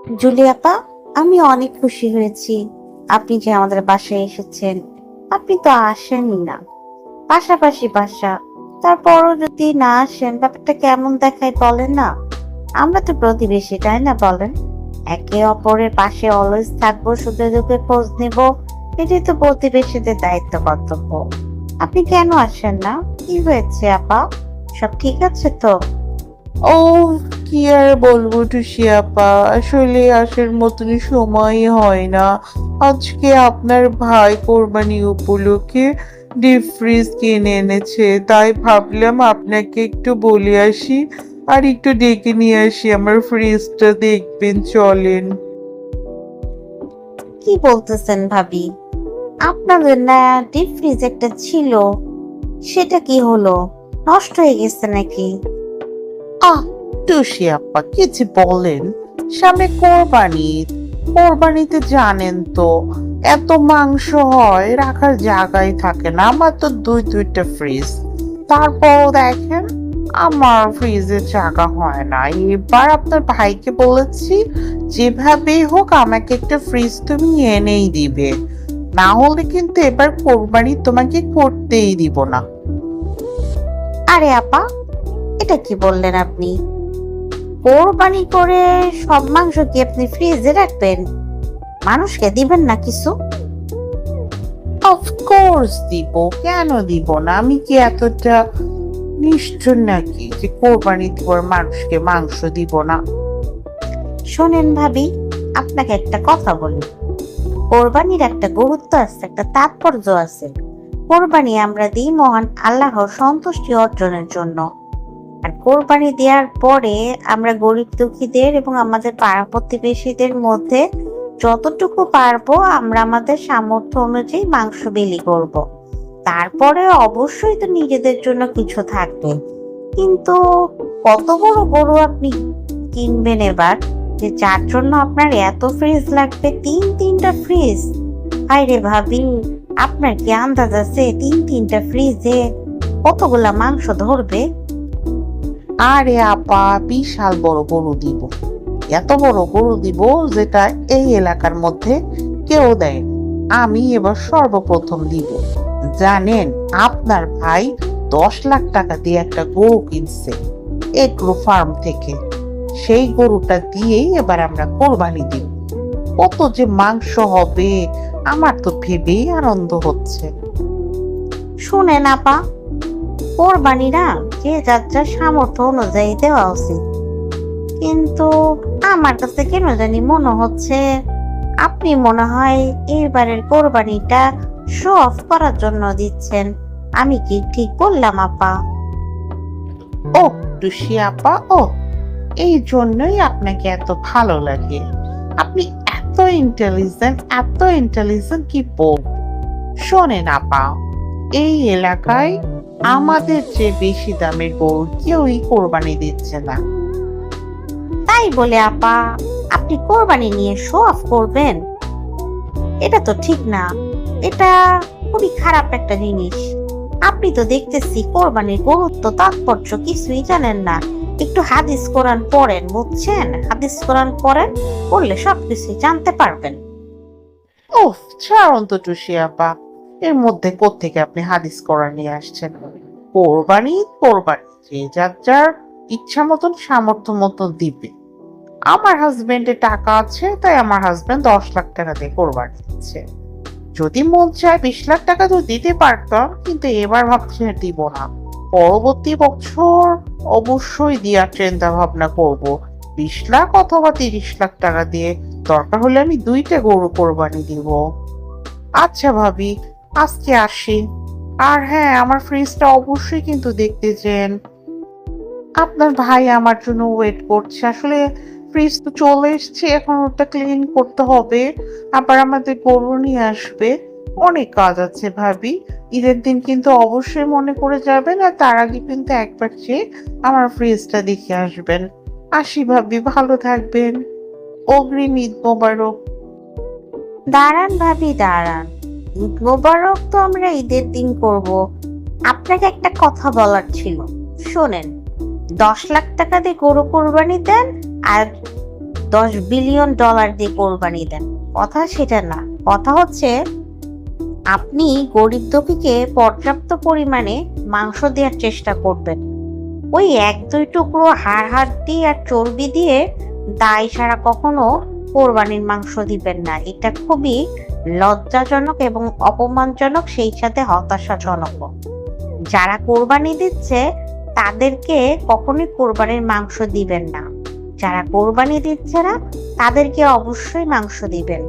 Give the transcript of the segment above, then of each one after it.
Julie আপা, আমি অনেক খুশি হয়েছি আপনি যে আমাদের বাসায় এসেছেন। আপনি তো আসেনই না, পাশাপাশি বাসা, তারপরও যদি না আসেন ব্যাপারটা কেমন দেখায় বলেন না। আমরা তো প্রতিবেশী, তাই না বলেন? একে অপরের পাশে অলওয়েজ থাকবো, সুখে দুঃখে খোঁজ নিব, এটাই তো প্রতিবেশীদের দায়িত্ব কর্তব্য। আপনি কেন আসেন না? কি হয়েছে আপা? সব ঠিক আছে তো? ও, কি আর বলবো টুসি আপা, আসলে আসার মতনই সময় হয় না। আজকে আপনার ভাই কোরবানি উপলক্ষে ডিপ ফ্রিজ কিনে এনেছে, তাই ভাবলাম আপনাকে একটু বলে আসি আর একটু ডেকে নিয়ে আসি। আমার ফ্রিজটা দেখবেন, চলেন। কি বলতেছেন ভাবি? আপনাদের না ডিপ ফ্রিজ একটা ছিল, সেটা কি হলো? নষ্ট হয়ে গেছে নাকি? আহ, টুসি আপা কি যে বলেন, সামনে কোরবানি। কোরবানিতে জানেন তো এত মাংস হয়, রাখার জায়গাই থাকে না। আমার তো দুইটা ফ্রিজ, তারপরও দেখেন আমার ফ্রিজে জায়গা হয় না। এবার আপনার ভাইকে বলেছি যেভাবেই হোক আমাকে একটা ফ্রিজ তুমি এনেই দিবে, না হলে কিন্তু এবার কোরবানি তোমাকে করতেই দিব না। আরে আপা, এটা কি বললেন আপনি? কোরবানি করে সব মাংস কি আপনি ফ্রিজে রাখবেন? মানুষকে দিবেন না কিছু? অফকোর্স দিব, কেন দিব না? আমি কি এতটা নিষ্ঠুর নাকি যে কোরবানি দেওয়ার মানুষকে মাংস দিব না? শোনেন ভাবি, আপনাকে একটা কথা বলি। কোরবানির একটা গুরুত্ব আছে, একটা তাৎপর্য আছে। কোরবানি আমরা দিই মহান আল্লাহর সন্তুষ্টি অর্জনের জন্য। আর কোরবানি দেওয়ার পরে আমরা গরিব দুঃখীদের এবং আমাদের পাড়া প্রতিবেশীদের মধ্যে যতটুকু পারবো আমরা আমাদের সামর্থ্য অনুযায়ী মাংস বিলি করব। তারপরে অবশ্যই তো নিজেদের জন্য কিছু থাকবে। কিন্তু কত বড় গরু আপনি কিনবেন এবার, যে যার জন্য আপনার এত ফ্রিজ লাগবে? তিনটা ফ্রিজ? আরে ভাবি, আপনার কি আন্দাজ আছে তিনটা ফ্রিজে কতগুলা মাংস ধরবে? আরে আপা, বিশাল বড় গরু দিব, এত বড় গরু দিব যেটা এই এলাকার মধ্যে কেউ দেয় না। আমি এবার সর্বপ্রথম দিব। জানেন, আপনার ভাই 10 লাখ টাকা দিয়ে একটা গরু কিনছে এগ্রো ফার্ম থেকে। সেই গরুটা দিয়েই এবার আমরা কোরবানি দিব। কত যে মাংস হবে আমার তো ভেবেই আনন্দ হচ্ছে। শুনেন আপা, কোরবানি না যে যার যার সামর্থ্য অনুযায়ী দেওয়া উচিত। কিন্তু আমার কাছে কেন জানি মনে হচ্ছে আপনি মনে হয় এবারের কোরবানিটা শো অফ করার জন্য দিচ্ছেন। আমি কি ঠিক বললাম আপা? ও টুসি আপা, ও এই জন্যই আপনাকে এত ভালো লাগে। আপনি এত ইন্টেলিজেন্ট কি বলবো। শোনেন আপা, এই এলাকায় আমাদের চেয়ে বেশি দামের গরু কেউই কোরবানি দিচ্ছে না। তাই বলে আপা আপনি কোরবানি নিয়ে শো অফ করবেন? এটা তো ঠিক না। এটা খুবই খারাপ একটা জিনিস। আপনি তো দেখতেছি কোরবানির গুরুত্ব তাৎপর্য কিছুই জানেন না। একটু হাদিস কোরআন পড়েন, বুঝছেন? হাদিস কোরআন পড়েন, পড়লে সবকিছুই জানতে পারবেন। ওহ, ছাড়ুন তো টুসি আপা, এর মধ্যে কোত্থেকে আপনি হাদিস কোরআন নিয়ে আসছেন? কোরবানি কোরবানি, যে যার যার ইচ্ছা মতন সামর্থ্য মতন দিবে। আমার হাজবেন্ডের টাকা আছে, তাই আমার হাজবেন্ড 10 লাখ টাকা দিয়ে কোরবানি দিচ্ছে। যদি মন চায় 20 লাখ টাকা তো দিতে পারতাম, কিন্তু এবার ভাবছি আর দিব না। পরবর্তী বছর অবশ্যই দেওয়ার চিন্তা ভাবনা করব, 20 লাখ অথবা 30 লাখ টাকা দিয়ে। দরকার হলে আমি দুইটা গরু কোরবানি দিব। আচ্ছা ভাবি, আজকে আসি। আর হ্যাঁ, আমার ফ্রিজটা অবশ্যই কিন্তু দেখতে চেন। আপনার ভাই আমার জন্য ওয়েট করছে। আসলে ফ্রিজ তো চলে এসেছে, এখন ওটা ক্লিন করতে হবে, আবার আমাদের গরু নিয়ে আসবে। অনেক কাজ আছে ভাবি। ঈদের দিন কিন্তু অবশ্যই মনে করে যাবেন, আর তার আগে কিন্তু একবার চেয়ে আমার ফ্রিজটা দেখে আসবেন। আসি ভাবি, ভালো থাকবেন। অগ্রিম ঈদ মোবারক। দাঁড়ান ভাবি দাঁড়ান, ঈদ মোবারক তো আমরা ঈদের দিন করব। আপনাকে একটা কথা বলার ছিল, শোনেন। 10 লাখ টাকা দিয়ে গরু কোরবানি দেন, আর $10 বিলিয়ন দিয়ে কোরবানি দেন। কথা সেটা না, কথা হচ্ছে আপনি গরিব দুঃখীকে পর্যাপ্ত পরিমাণে মাংস দেওয়ার চেষ্টা করবেন। ওই 1-2 টুকরো হাড় হাড্ডি আর চর্বি দিয়ে দায় সারা কখনো কোরবানির মাংস দিবেন না। এটা খুবই লজ্জাজনক এবং অপমানজনক, সেই সাথে হতাশাজনক। যারা কোরবানি দিচ্ছে তাদেরকে কখনোই কোরবানির মাংস দিবেন না। যারা কোরবানি দিচ্ছে না তাদেরকে অবশ্যই মাংস দিবেন।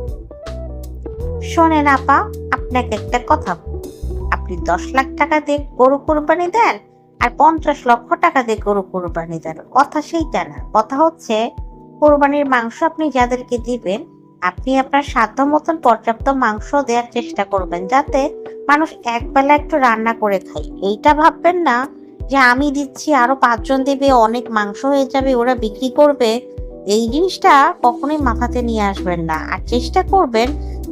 শোনেন আপা, আপনাকে একটা কথা বলি। আপনি 10 লাখ টাকা দিয়ে গরু কোরবানি দেন আর 50 লক্ষ টাকা দিয়ে গরু কোরবানি দেন, কথা সেইটা না। কথা হচ্ছে কোরবানির মাংস আপনি যাদেরকে দিবেন, আপনি আপনার সাধ্য মতন পর্যাপ্ত মাংস দেওয়ার চেষ্টা করবেন, যাতে মানুষ একবেলা একটু রান্না করে খায়। এইটা ভাববেন না যে আমি দিচ্ছি আরো 5 জন দেবে, অনেক মাংস হয়ে যাবে, ওরা বিক্রি করবে। এই জিনিসটা কখনোই মাথাতে নিয়ে আসবেন না। আর চেষ্টা করবেন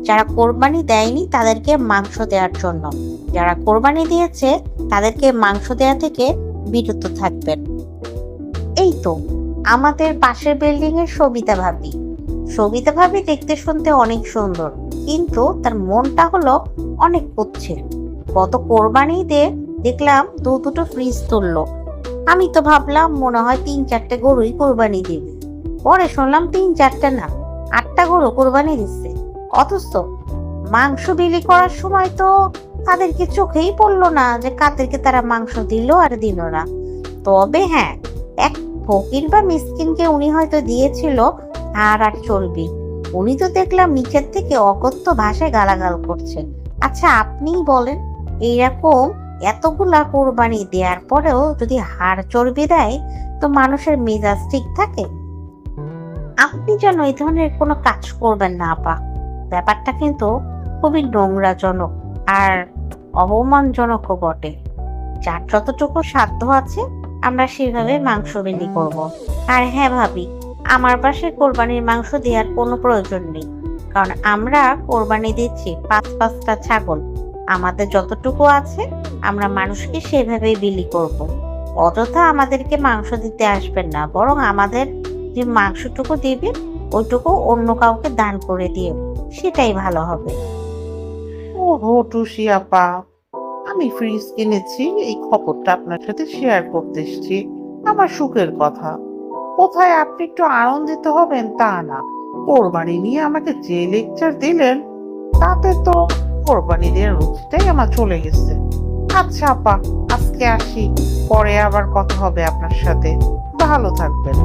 যারা কোরবানি দেয়নি তাদেরকে মাংস দেওয়ার জন্য, যারা কোরবানি দিয়েছে তাদেরকে মাংস দেওয়া থেকে বিরত থাকবেন। এই তো আমাদের পাশের বিল্ডিং এর সবিতা ভাবি। সবিতা ভাবি দেখতে শুনতে অনেক সুন্দর, কিন্তু তার মনটা হলো অনেক কুৎসিত। গত কোরবানি দিয়ে দেখলাম দুটো ফ্রিজ তুললো। আমি তো ভাবলাম মনে হয় 3-4টে গরুই কোরবানি দিবে, পরে শুনলাম 3-4টে না, 8টা গরু কোরবানি দিচ্ছে। অথচ মাংস বিলি করার সময় তো তাদেরকে চোখেই পড়লো না যে কাদেরকে তারা মাংস দিল আর দিল না। তবে হ্যাঁ, এক ফকির বা মিসকিনকে উনি হয়তো দিয়েছিল হাড় আর চর্বি। উনি তো দেখলাম নিচের থেকে অকথ্য ভাষায় গালাগাল করছে। আচ্ছা আপনিই বলেন, এইরকম এতগুলা কোরবানি দেওয়ার পরেও যদি হাড় চর্বি দেয় তো মানুষের মেজাজ ঠিক থাকে? আপনি যেন এই ধরনের কোনো কাজ করবেন না আপা। ব্যাপারটা কিন্তু খুবই নোংরাজনক আর অপমানজনকও বটে। যার যতটুকু সাধ্য আছে আমরা সেভাবে মাংস বিলি করব। আর হ্যাঁ ভাবি, আমার পাশে কোরবানির মাংস দেওয়ার কোনো প্রয়োজন নেই, কারণ আমরা কোরবানি দিচ্ছি 5-5টা ছাগল। আমাদের যতটুকু আছে আমরা মানুষকে সেভাবেই বিলি করব। অযথা আমাদেরকে মাংস দিতে আসবেন না, বরং আমাদের যে মাংসটুকু দিবেন ওইটুকু অন্য কাউকে দান করে দিয়ে, সেটাই ভালো হবে। ওহো টুসি আপা, আমি ফ্রিজ কিনেছি এই খবরটা আপনার সাথে শেয়ার করতে এসেছি। আমার সুখের কথা। কোথায় আপনি একটু আনন্দিত হবেন তা না, কোরবানি নিয়ে আমাকে যে লেকচার দিলেন তাতে তো কোরবানি দেওয়ার রুচিটাই আমার চলে গেছে। আচ্ছা আপা, আজকে আসি, পরে আবার কথা হবে আপনার সাথে। ভালো থাকবেন।